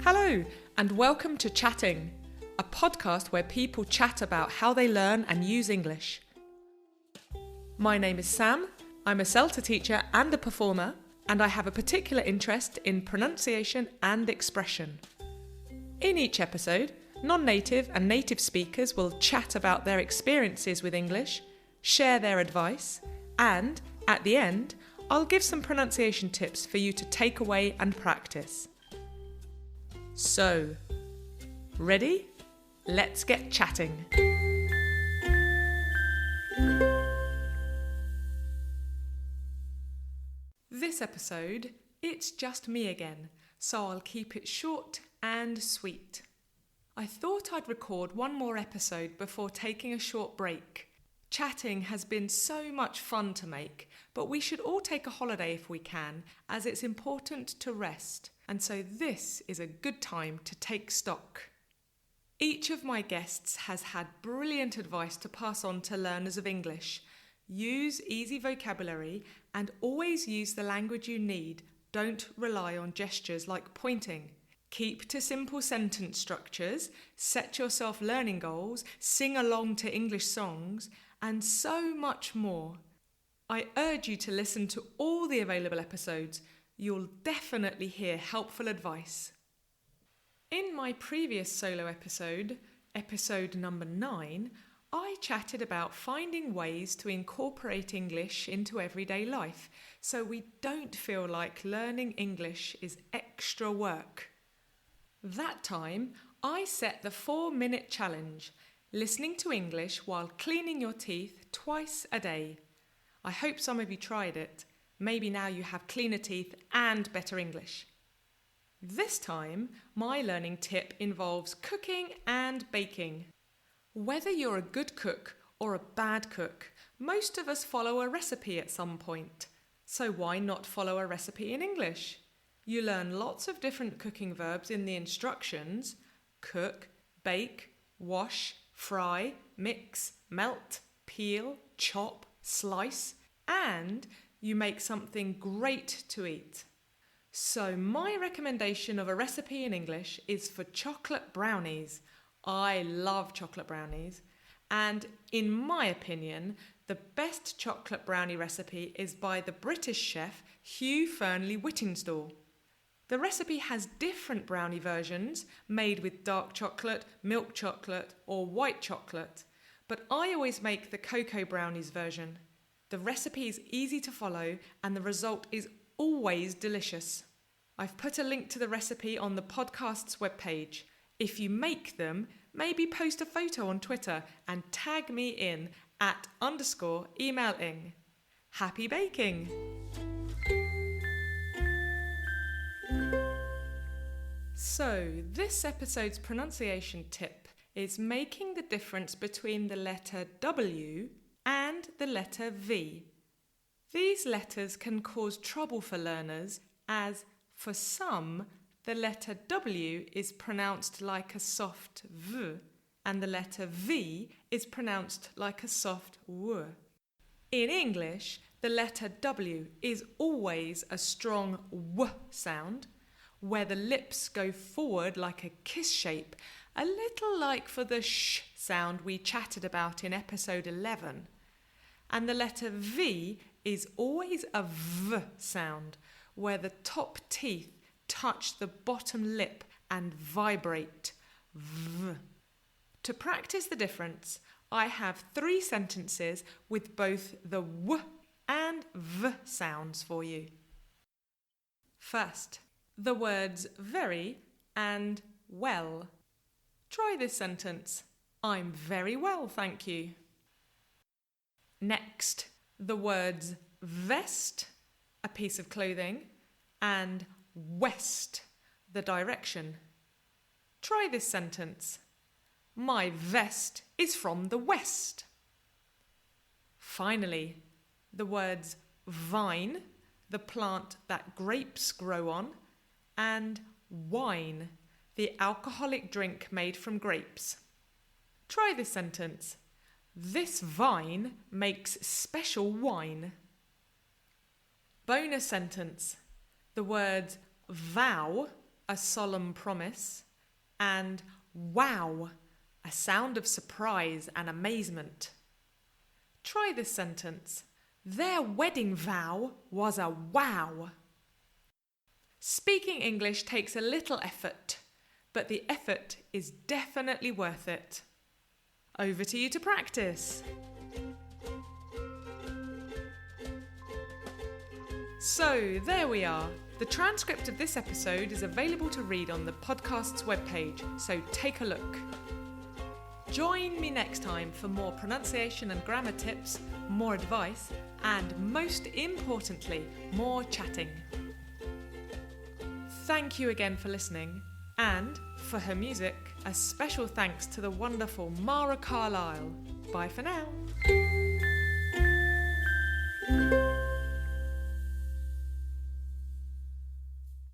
Hello, and welcome to Chatting, a podcast where people chat about how they learn and use English. My name is Sam, I'm a CELTA teacher and a performer, and I have a particular interest in pronunciation and expression. In each episode, non-native and native speakers will chat about their experiences with English, share their advice, and, at the end, I'll give some pronunciation tips for you to take away and practice. So, ready? Let's get chatting. This episode, it's just me again, so I'll keep it short and sweet. I thought I'd record one more episode before taking a short break. Chatting has been so much fun to make, but we should all take a holiday if we can, as it's important to rest, and so this is a good time to take stock. Each of my guests has had brilliant advice to pass on to learners of English. Use easy vocabulary and always use the language you need. Don't rely on gestures like pointing. Keep to simple sentence structures, set yourself learning goals, sing along to English songs, and so much more. I urge you to listen to all the available episodes. You'll definitely hear helpful advice. In my previous solo episode, episode number 9, I chatted about finding ways to incorporate English into everyday life so we don't feel like learning English is extra work. That time, I set the 4-minute challenge, listening to English while cleaning your teeth twice a day. I hope some of you tried it. Maybe now you have cleaner teeth and better English. This time, my learning tip involves cooking and baking. Whether you're a good cook or a bad cook, most of us follow a recipe at some point. So why not follow a recipe in English? You learn lots of different cooking verbs in the instructions: cook, bake, wash, fry, mix, melt, peel, chop, slice, and you make something great to eat. So my recommendation of a recipe in English is for chocolate brownies. I love chocolate brownies, and in my opinion, the best chocolate brownie recipe is by the British chef Hugh Fearnley-Whittingstall. The recipe has different brownie versions made with dark chocolate, milk chocolate, or white chocolate, but I always make the cocoa brownies version. The recipe is easy to follow and the result is always delicious. I've put a link to the recipe on the podcast's webpage. If you make them, maybe post a photo on Twitter and tag me in @_emailing. Happy baking! So, this episode's pronunciation tip is making the difference between the letter W and the letter V. These letters can cause trouble for learners as, for some, the letter W is pronounced like a soft V and the letter V is pronounced like a soft W. In English, the letter W is always a strong W sound, where the lips go forward like a kiss shape, a little like for the sh sound we chatted about in episode 11. And the letter V is always a V sound, where the top teeth touch the bottom lip and vibrate. V. To practice the difference, I have 3 sentences with both the W and V sounds for you. First, the words very and well. Try this sentence. I'm very well, thank you. Next, the words vest, a piece of clothing, and west, the direction. Try this sentence. My vest is from the west. Finally, the words vine, the plant that grapes grow on, and wine, the alcoholic drink made from grapes. Try this sentence. This vine makes special wine. Bonus sentence. The words vow, a solemn promise, and wow, a sound of surprise and amazement. Try this sentence. Their wedding vow was a wow. Speaking English takes a little effort, but the effort is definitely worth it. Over to you to practice. So, there we are. The transcript of this episode is available to read on the podcast's webpage, so take a look. Join me next time for more pronunciation and grammar tips, more advice, and most importantly, more chatting. Thank you again for listening, and for her music, a special thanks to the wonderful Mara Carlisle. Bye for now.